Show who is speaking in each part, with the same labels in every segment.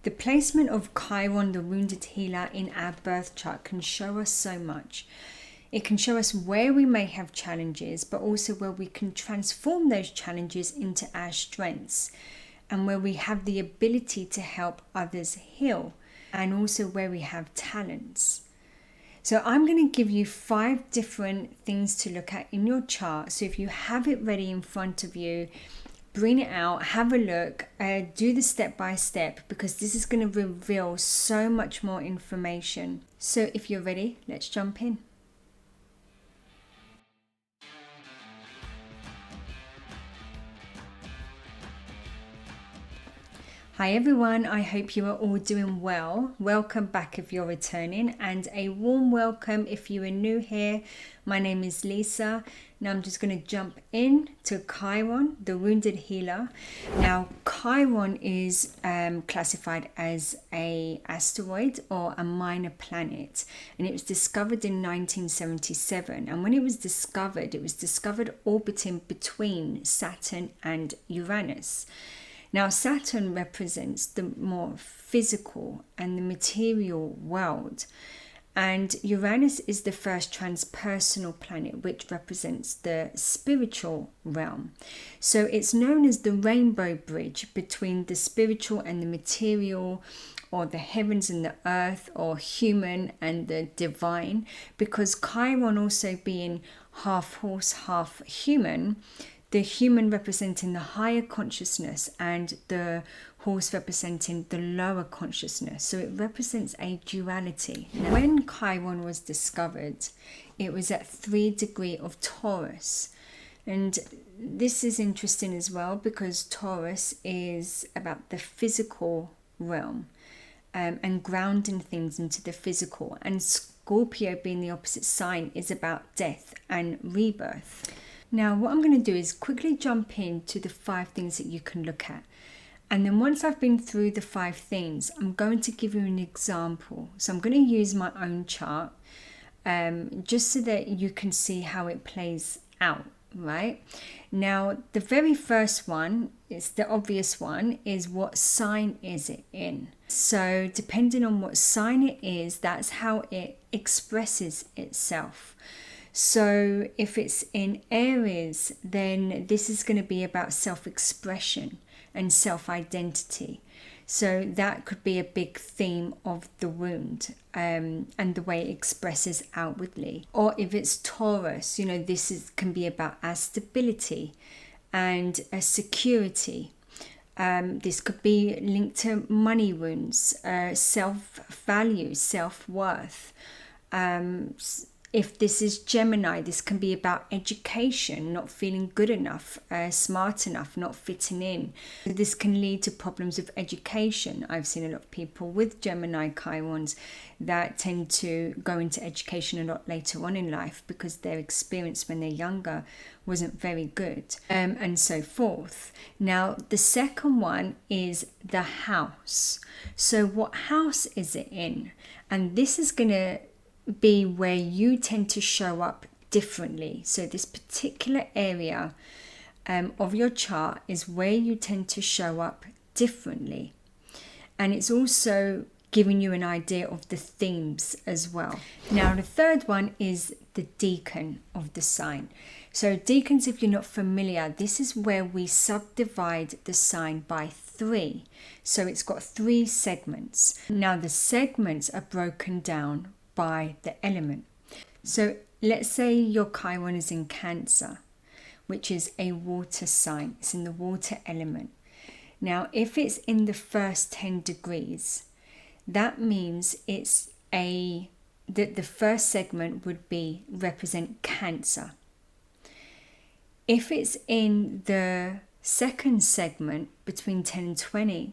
Speaker 1: The placement of Chiron, the wounded healer, in our birth chart can show us so much. It can show us where we may have challenges, but also where we can transform those challenges into our strengths, and where we have the ability to help others heal, and also where we have talents. So I'm going to give you 5 different things to look at in your chart. So if you have it ready in front of you, bring it out, have a look, do the step by step, because this is going to reveal so much more information. So if you're ready, let's jump in. Hi everyone, I hope you are all doing well. Welcome back if you're returning, and a warm welcome if you are new here. My name is Lisa. Now I'm just going to jump in to Chiron, the wounded healer. Now Chiron is classified as an asteroid or a minor planet, and it was discovered in 1977. And when it was discovered orbiting between Saturn and Uranus. Now, Saturn represents the more physical and the material world, and Uranus is the first transpersonal planet, which represents the spiritual realm. So it's known as the rainbow bridge between the spiritual and the material, or the heavens and the earth, or human and the divine, because Chiron also being half horse, half human, the human representing the higher consciousness and the horse representing the lower consciousness. So it represents a duality. When Chiron was discovered, it was at 3 degrees of Taurus. And this is interesting as well, because Taurus is about the physical realm and grounding things into the physical. And Scorpio, being the opposite sign, is about death and rebirth. Now, what I'm going to do is quickly jump into the 5 things that you can look at. And then once I've been through the 5 things, I'm going to give you an example. So I'm going to use my own chart just so that you can see how it plays out, right? Now, the very first one, is the obvious one, is what sign is it in? So depending on what sign it is, that's how it expresses itself. So if it's in Aries, then this is going to be about self-expression and self-identity. So that could be a big theme of the wound and the way it expresses outwardly. Or if it's Taurus, this can be about our stability and a security. This could be linked to money wounds, self-value, self-worth. If this is Gemini, this can be about education, not feeling good enough, smart enough, not fitting in. This can lead to problems of education. I've seen a lot of people with Gemini Chirons that tend to go into education a lot later on in life because their experience when they're younger wasn't very good, and so forth. Now, the second one is the house. So what house is it in? And this is going to be where you tend to show up differently. So this particular area of your chart is where you tend to show up differently. And it's also giving you an idea of the themes as well. Now, the third one is the decan of the sign. So decans, if you're not familiar, this is where we subdivide the sign by 3. So it's got 3 segments. Now, the segments are broken down by the element. So let's say your Chiron is in Cancer, which is a water sign. It's in the water element. Now, if it's in the first 10 degrees, that means that the first segment would represent Cancer. If it's in the second segment between 10 and 20,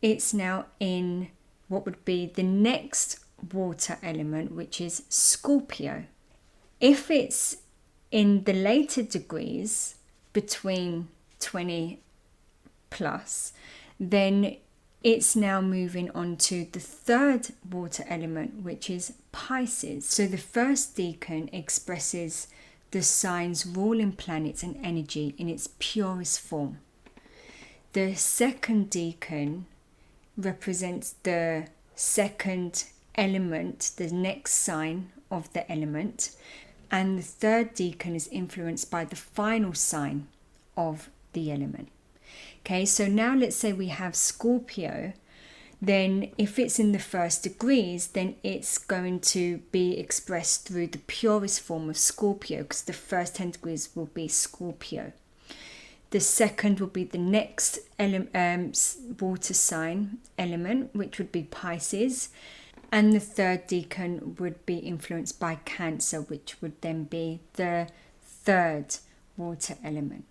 Speaker 1: it's now in what would be the next water element, which is Scorpio. If it's in the later degrees between 20 plus, then it's now moving on to the third water element, which is Pisces. So the first decan expresses the sign's ruling planets and energy in its purest form. The second decan represents the second element, the next sign of the element. And the third decan is influenced by the final sign of the element. Okay, so now let's say we have Scorpio. Then if it's in the first degrees, then it's going to be expressed through the purest form of Scorpio, because the first 10 degrees will be Scorpio. The second will be the next water sign element, which would be Pisces. And the third decan would be influenced by Cancer, which would then be the third water element.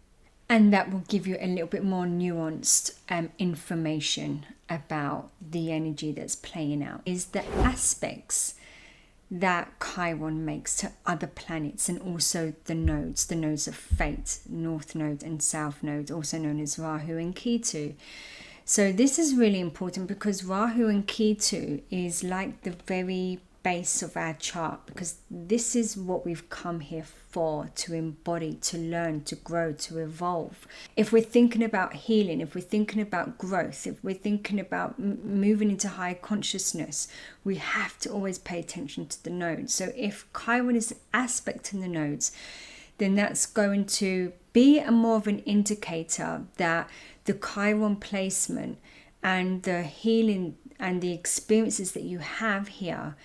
Speaker 1: And that will give you a little bit more nuanced information about the energy that's playing out. Is the aspects that Chiron makes to other planets, and also the nodes of fate, North Node and South Node, also known as Rahu and Ketu. So this is really important, because Rahu and Ketu is like the very base of our chart, because this is what we've come here for, to embody, to learn, to grow, to evolve. If we're thinking about healing, if we're thinking about growth, if we're thinking about moving into higher consciousness, we have to always pay attention to the nodes. So if Chiron is aspecting the nodes, then that's going to be a more of an indicator that the Chiron placement and the healing and the experiences that you have here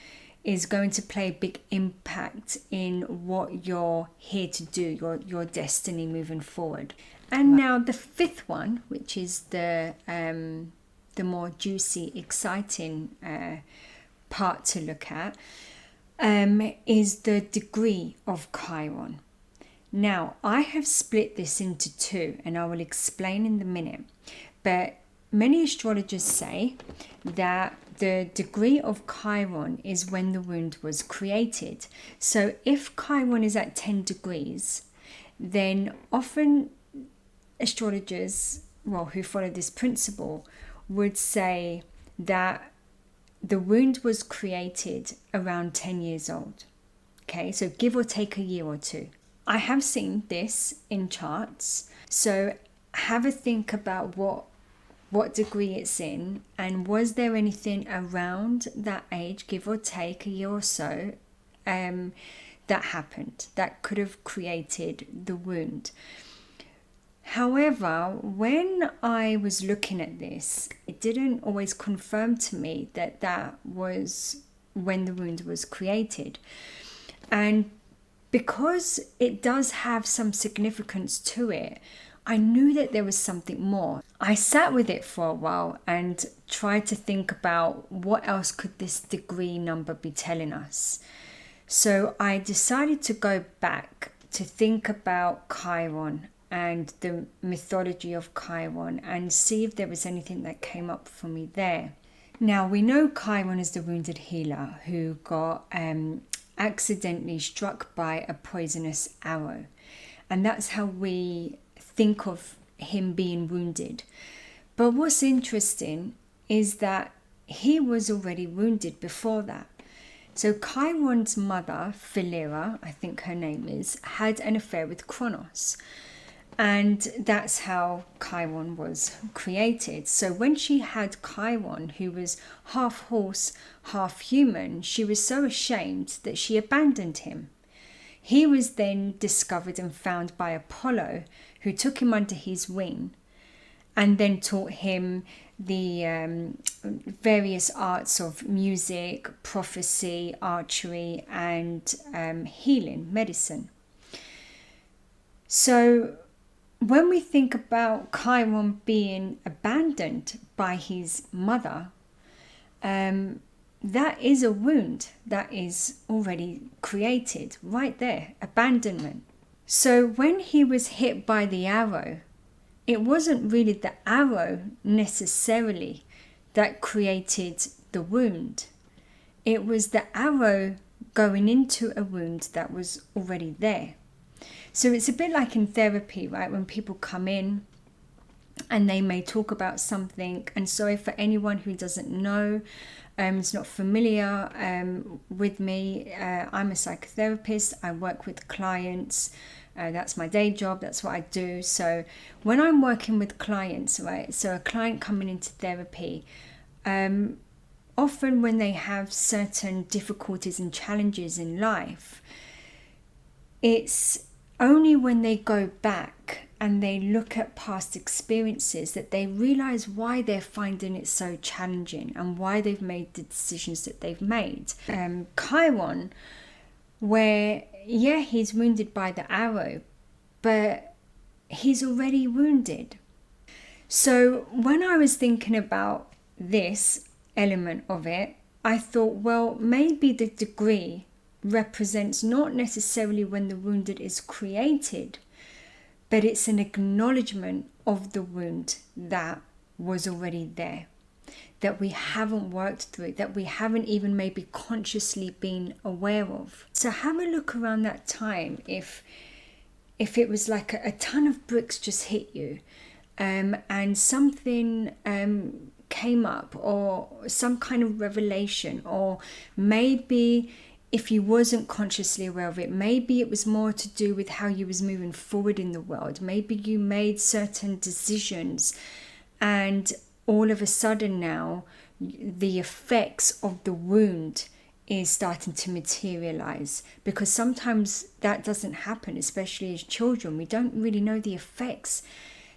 Speaker 1: is going to play a big impact in what you're here to do, your destiny moving forward. And now the fifth one, which is the more juicy, exciting part to look at, is the degree of Chiron. Now, I have split this into two, and I will explain in a minute. But many astrologers say that the degree of Chiron is when the wound was created. So if Chiron is at 10 degrees, then often astrologers, who follow this principle, would say that the wound was created around 10 years old. Okay, so give or take a year or two. I have seen this in charts, so have a think about what degree it's in, and was there anything around that age, give or take a year or so, that happened that could have created the wound. However, when I was looking at this, it didn't always confirm to me that that was when the wound was created. And because it does have some significance to it, I knew that there was something more. I sat with it for a while and tried to think about what else could this degree number be telling us. So I decided to go back to think about Chiron and the mythology of Chiron and see if there was anything that came up for me there. Now, we know Chiron is the wounded healer who got accidentally struck by a poisonous arrow. And that's how we think of him being wounded. But what's interesting is that he was already wounded before that. So Chiron's mother, Philyra, I think her name is, had an affair with Kronos. And that's how Chiron was created. So when she had Chiron, who was half horse, half human, she was so ashamed that she abandoned him. He was then discovered and found by Apollo, who took him under his wing and then taught him the various arts of music, prophecy, archery, and healing, medicine. So when we think about Chiron being abandoned by his mother, that is a wound that is already created right there, abandonment. So when he was hit by the arrow, it wasn't really the arrow necessarily that created the wound. It was the arrow going into a wound that was already there. So it's a bit like in therapy, right? When people come in and they may talk about something. And sorry for anyone who doesn't know, is not familiar with me. I'm a psychotherapist. I work with clients. That's my day job. That's what I do. So when I'm working with clients, right? So a client coming into therapy, often when they have certain difficulties and challenges in life, it's only when they go back and they look at past experiences that they realize why they're finding it so challenging and why they've made the decisions that they've made. Chiron, where, yeah, he's wounded by the arrow, but he's already wounded. So when I was thinking about this element of it, I thought, well, maybe the degree represents not necessarily when the wounded is created, but it's an acknowledgement of the wound that was already there, that we haven't worked through, that we haven't even maybe consciously been aware of. So have a look around that time if it was like a ton of bricks just hit you, and something came up, or some kind of revelation, or maybe if you wasn't consciously aware of it, maybe it was more to do with how you was moving forward in the world. Maybe you made certain decisions and all of a sudden now the effects of the wound is starting to materialize, because sometimes that doesn't happen, especially as children. We don't really know the effects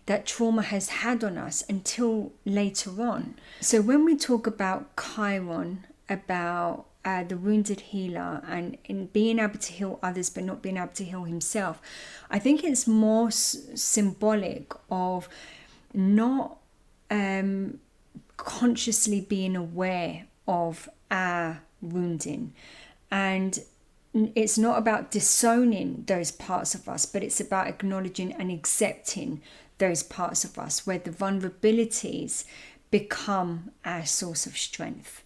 Speaker 1: that trauma has had on us until later on. So when we talk about Chiron, about the wounded healer, and in being able to heal others but not being able to heal himself, I think it's more symbolic of not consciously being aware of our wounding. And it's not about disowning those parts of us, but it's about acknowledging and accepting those parts of us where the vulnerabilities become our source of strength.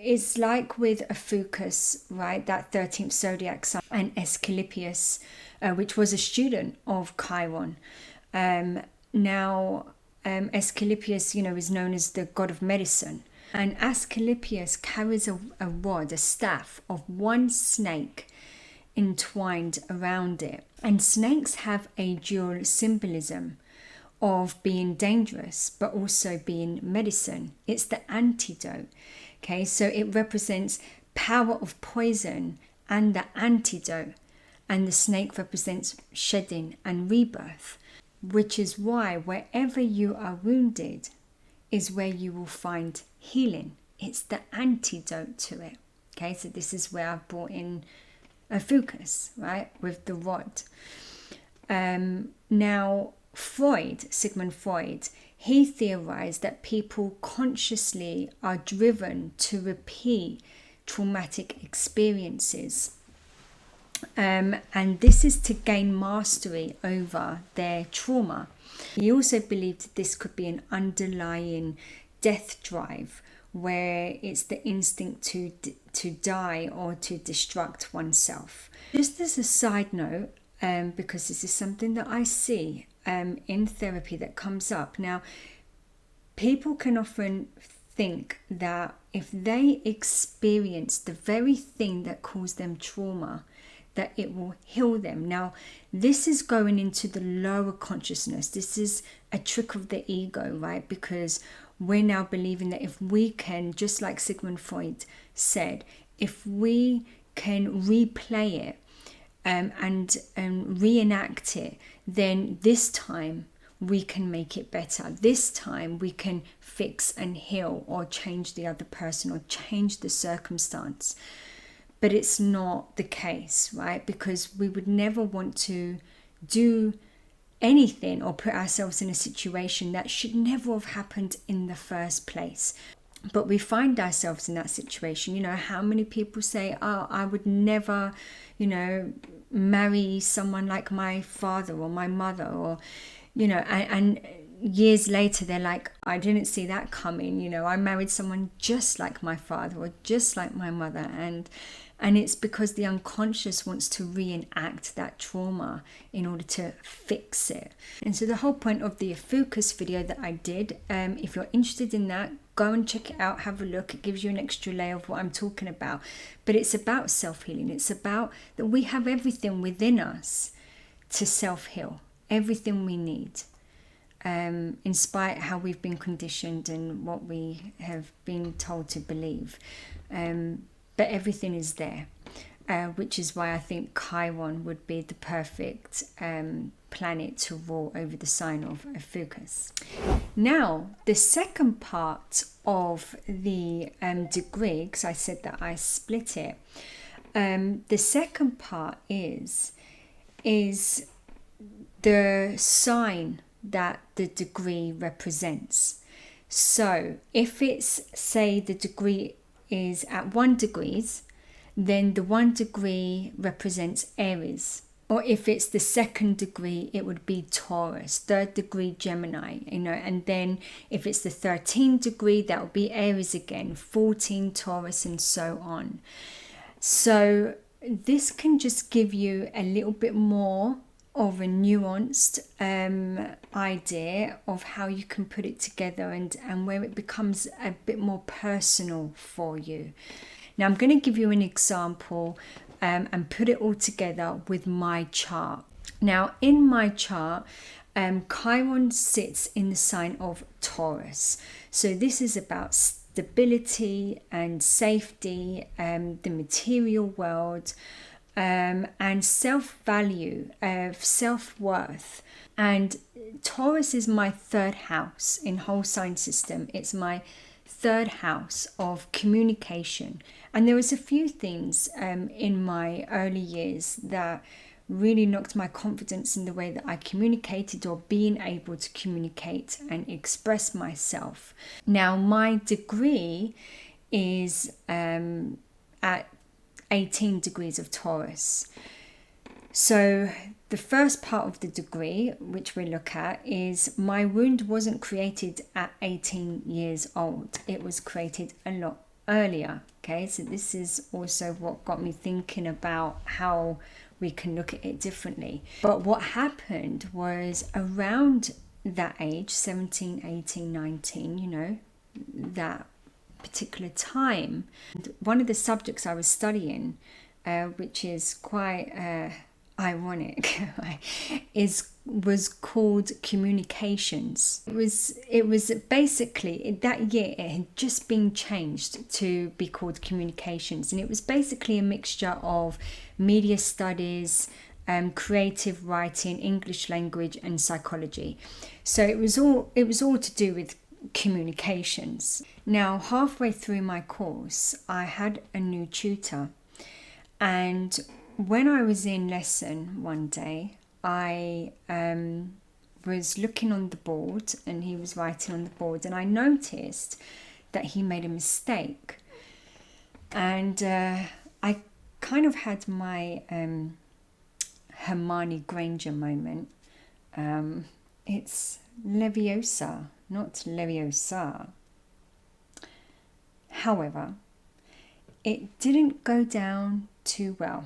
Speaker 1: It's like with Ophiuchus, right, that 13th zodiac sign, and Asclepius, which was a student of Chiron. Now, Asclepius, is known as the god of medicine. And Asclepius carries a rod, a staff of one snake entwined around it. And snakes have a dual symbolism of being dangerous, but also being medicine. It's the antidote. Okay, so it represents power of poison and the antidote. And the snake represents shedding and rebirth, which is why wherever you are wounded is where you will find healing. It's the antidote to it. Okay, so this is where I've brought in Ophiuchus, right, with the rod. Now, Sigmund Freud, he theorized that people consciously are driven to repeat traumatic experiences. And this is to gain mastery over their trauma. He also believed that this could be an underlying death drive, where it's the instinct to die or to destruct oneself. Just as a side note, because this is something that I see in therapy that comes up. Now, people can often think that if they experience the very thing that caused them trauma, that it will heal them. Now, this is going into the lower consciousness. This is a trick of the ego, right? Because we're now believing that if we can, just like Sigmund Freud said, if we can replay it and reenact it, then this time we can make it better. This time we can fix and heal, or change the other person, or change the circumstance. But it's not the case, right? Because we would never want to do anything or put ourselves in a situation that should never have happened in the first place. But we find ourselves in that situation. How many people say, oh, I would never, marry someone like my father or my mother, or, and years later they're like, I didn't see that coming. I married someone just like my father or just like my mother. And it's because the unconscious wants to reenact that trauma in order to fix it. And so the whole point of the Ophiuchus video that I did, if you're interested in that, go and check it out, have a look. It gives you an extra layer of what I'm talking about. But it's about self-healing. It's about that we have everything within us to self-heal, everything we need. in spite how we've been conditioned and what we have been told to believe. But everything is there, which is why I think Chiron would be the perfect planet to rule over the sign of Fucus. Now, the second part of the degree, because I said that I split it, the second part is the sign that the degree represents. So if it's, say, the degree is at 1 degree, then the 1 degree represents Aries. Or if it's the 2nd degree, it would be Taurus, 3rd degree Gemini, and then if it's the 13th degree, that would be Aries again, 14 Taurus, and so on. So this can just give you a little bit more of a nuanced idea of how you can put it together, and where it becomes a bit more personal for you. Now I'm going to give you an example and put it all together with my chart. Now in my chart, Chiron sits in the sign of Taurus. So this is about stability and safety, the material world, and self-value, self-worth. And Taurus is my 3rd house in whole sign system. It's my 3rd house of communication. And there was a few things in my early years that really knocked my confidence in the way that I communicated, or being able to communicate and express myself. Now my degree is at 18 degrees of Taurus. So the first part of the degree, which we look at, is my wound wasn't created at 18 years old. It was created a lot earlier. Okay, so this is also what got me thinking about how we can look at it differently. But what happened was around that age, 17, 18, 19, that particular time, one of the subjects I was studying, which is quite ironic, was called communications. It was basically, that year it had just been changed to be called communications, and it was basically a mixture of media studies, creative writing, English language, and psychology. So it was all to do with communications. Now halfway through my course, I had a new tutor, and when I was in lesson one day, I was looking on the board, and he was writing on the board, and I noticed that he made a mistake. And I kind of had my Hermione Granger moment. It's Leviosa, not Leviosa. However, it didn't go down too well.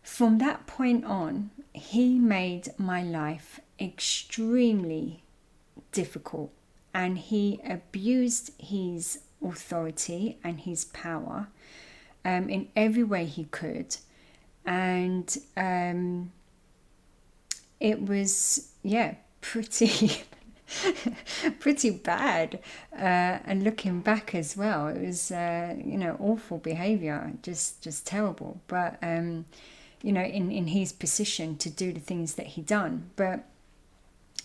Speaker 1: From that point on, he made my life extremely difficult, and he abused his authority and his power in every way he could. And it was, pretty pretty bad, and looking back as well, it was awful behavior, just terrible. But in his position to do the things that he done. But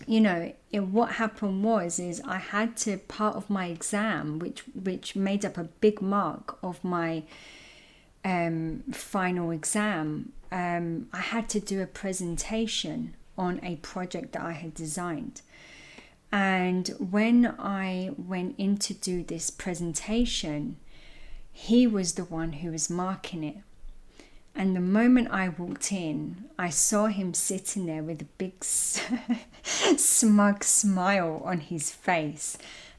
Speaker 1: what happened is I had to, part of my exam, which made up a big mark of my final exam, I had to do a presentation on a project that I had designed. And when I went in to do this presentation, he was the one who was marking it. And the moment I walked in, I saw him sitting there with a big smug smile on his face.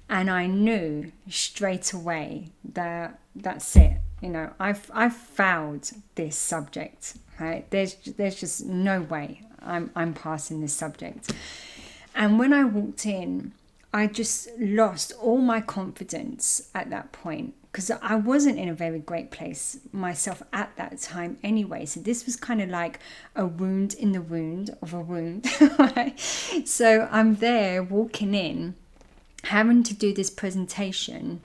Speaker 1: And I knew straight away that that's it. I've failed this subject. Right? There's just no way I'm passing this subject. And when I walked in, I just lost all my confidence at that point, because I wasn't in a very great place myself at that time anyway. So this was kind of like a wound in the wound of a wound. Right? So I'm there walking in, having to do this presentation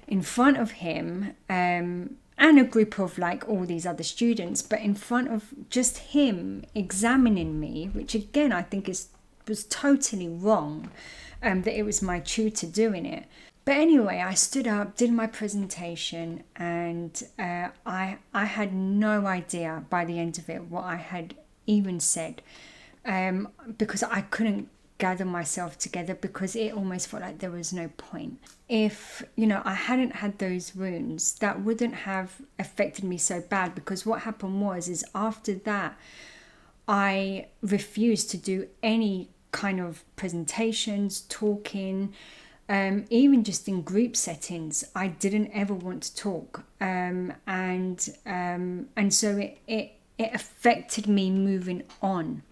Speaker 1: in front of him, and a group of like all these other students, but in front of just him examining me, which again I think was totally wrong, that it was my tutor doing it. But anyway, I stood up, did my presentation, and I had no idea by the end of it what I had even said, because I couldn't gather myself together, because it almost felt like there was no point. If, I hadn't had those wounds, that wouldn't have affected me so bad, because what happened is after that, I refused to do any kind of presentations, talking, even just in group settings. I didn't ever want to talk, and so it affected me moving on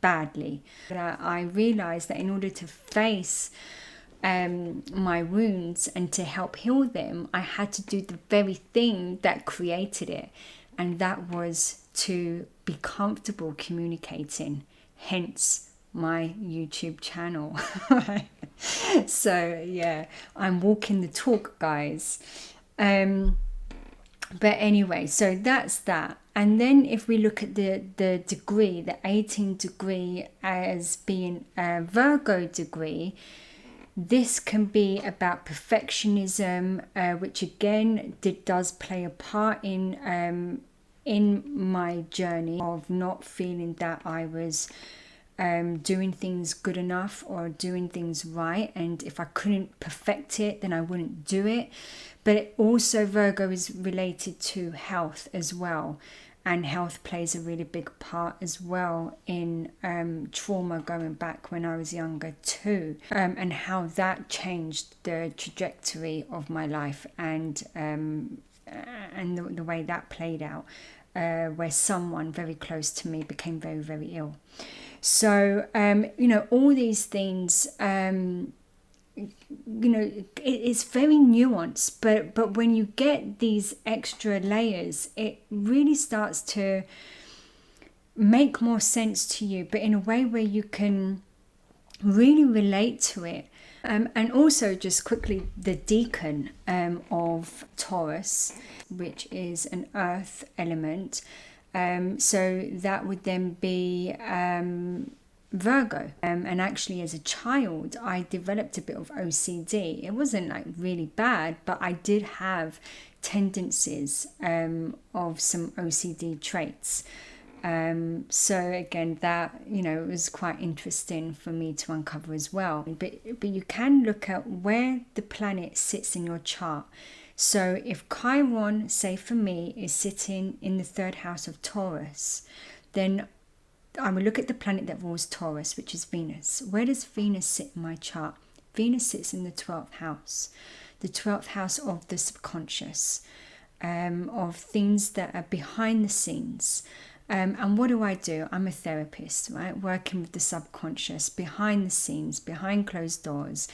Speaker 1: badly. But I realized that in order to face my wounds and to help heal them, I had to do the very thing that created it, and that was to be comfortable communicating, hence my YouTube channel. So yeah, I'm walking the talk, guys. But anyway, so that's that. And then if we look at the degree, the 18 degree, as being a Virgo degree, this can be about perfectionism, which again does play a part in my journey of not feeling that I was doing things good enough or doing things right, and if I couldn't perfect it, then I wouldn't do it. But it also, Virgo is related to health as well, and health plays a really big part as well in trauma going back when I was younger too, and how that changed the trajectory of my life, and the way that played out, where someone very close to me became very, very ill. So, all these things, it's very nuanced, but when you get these extra layers, it really starts to make more sense to you, but in a way where you can really relate to it. And also, just quickly, the decan of Taurus, which is an earth element. So that would then be Virgo. And actually, as a child, I developed a bit of OCD. It wasn't like really bad, but I did have tendencies of some OCD traits. So again, that, it was quite interesting for me to uncover as well. But you can look at where the planet sits in your chart. So if Chiron, say for me, is sitting in the 3rd house of Taurus, then I will look at the planet that rules Taurus, which is Venus. Where does Venus sit in my chart? Venus sits in the 12th house. The 12th house of the subconscious, of things that are behind the scenes. And what do? I'm a therapist, right? Working with the subconscious, behind the scenes, behind closed doors.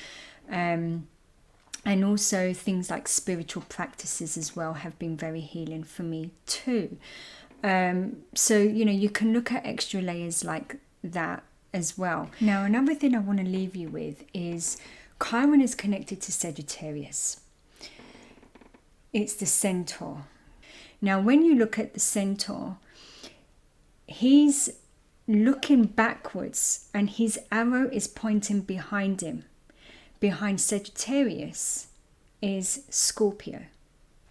Speaker 1: And also things like spiritual practices as well have been very healing for me too. So, you can look at extra layers like that as well. Now, another thing I want to leave you with is Chiron is connected to Sagittarius. It's the centaur. Now, when you look at the centaur, he's looking backwards and his arrow is pointing behind him. Behind Sagittarius is Scorpio.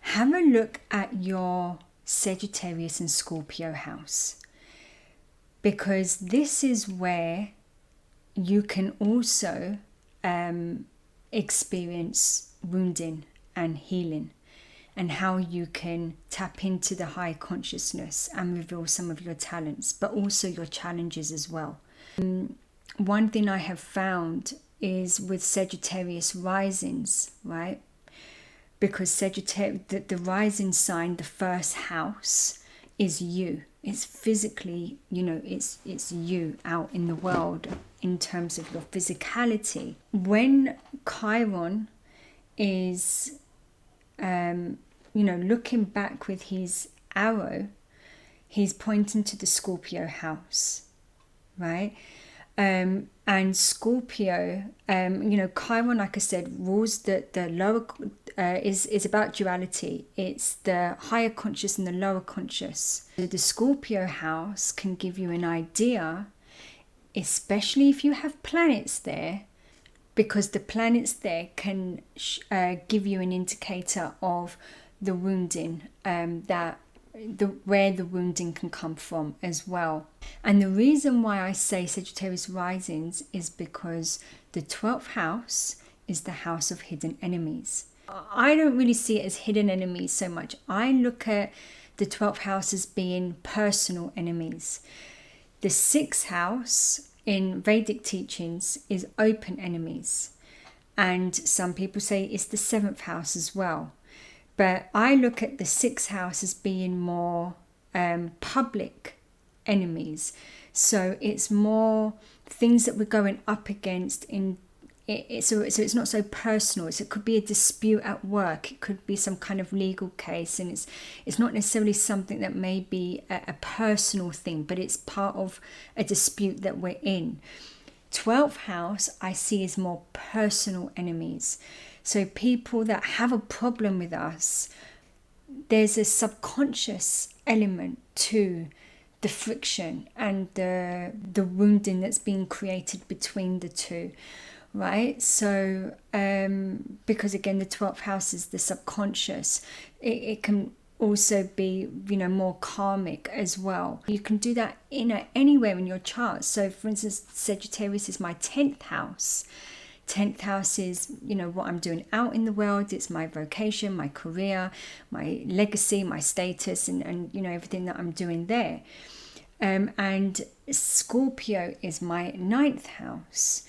Speaker 1: Have a look at your Sagittarius and Scorpio house, because this is where you can also experience wounding and healing, and how you can tap into the high consciousness and reveal some of your talents, but also your challenges as well. One thing I have found is with Sagittarius risings, right? Because Sagittarius, the rising sign, the 1st house, is you. It's physically, it's you out in the world, in terms of your physicality. When Chiron is, looking back with his arrow, he's pointing to the Scorpio house, right? And Scorpio, Chiron, like I said, rules the lower, is about duality. It's the higher conscious and the lower conscious. The Scorpio house can give you an idea, especially if you have planets there, because the planets there can give you an indicator of the wounding, where the wounding can come from as well. And the reason why I say Sagittarius risings is because the 12th house is the house of hidden enemies. I don't really see it as hidden enemies so much. I look at the 12th house as being personal enemies. The 6th house in Vedic teachings is open enemies. And some people say it's the 7th house as well. But I look at the 6th house as being more public enemies. So it's more things that we're going up against in it. So it's not so personal. So it could be a dispute at work. It could be some kind of legal case, and it's not necessarily something that may be a personal thing, but it's part of a dispute that we're in. 12th house I see as more personal enemies. So people that have a problem with us, there's a subconscious element to the friction and the wounding that's being created between the two, right? So because again, the 12th house is the subconscious, it can also be, more karmic as well. You can do that anywhere in your chart. So for instance, Sagittarius is my 10th house. 10th house is, what I'm doing out in the world. It's my vocation, my career, my legacy, my status, and everything that I'm doing there. And Scorpio is my 9th house.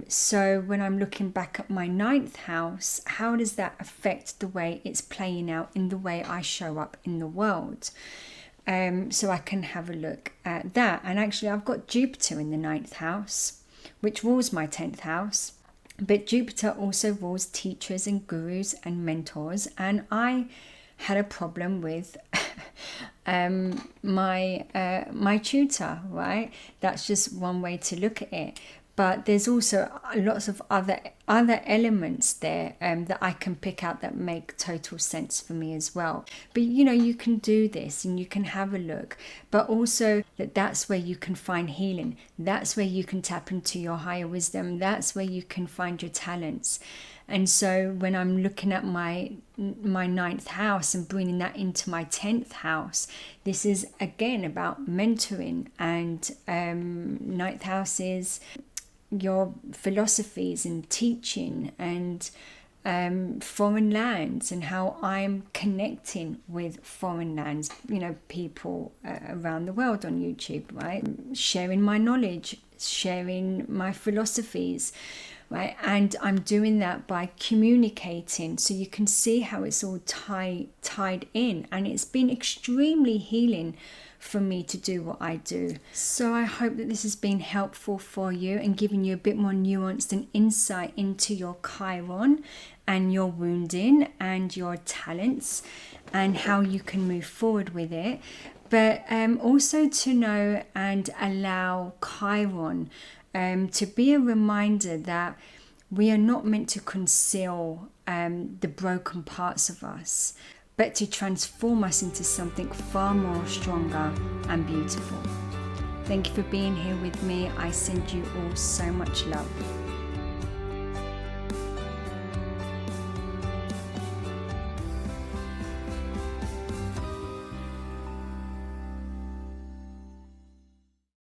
Speaker 1: So when I'm looking back at my 9th house, how does that affect the way it's playing out in the way I show up in the world? So I can have a look at that. And actually, I've got Jupiter in the 9th house, which rules my 10th house. But Jupiter also rules teachers and gurus and mentors. And I had a problem with my tutor, right? That's just one way to look at it. But there's also lots of other elements there that I can pick out that make total sense for me as well. But you can do this and you can have a look, but also that's where you can find healing. That's where you can tap into your higher wisdom. That's where you can find your talents. And so when I'm looking at my 9th house and bringing that into my 10th house, this is again about mentoring. And 9th house is your philosophies and teaching and foreign lands, and how I'm connecting with foreign lands, people around the world on YouTube, right? Sharing my knowledge, sharing my philosophies, right? And I'm doing that by communicating. So you can see how it's all tied in, and it's been extremely healing for me to do what I do. So I hope that this has been helpful for you and giving you a bit more nuanced and insight into your Chiron and your wounding and your talents and how you can move forward with it. But also to know and allow Chiron to be a reminder that we are not meant to conceal the broken parts of us, but to transform us into something far more stronger and beautiful. Thank you for being here with me. I send you all so much love.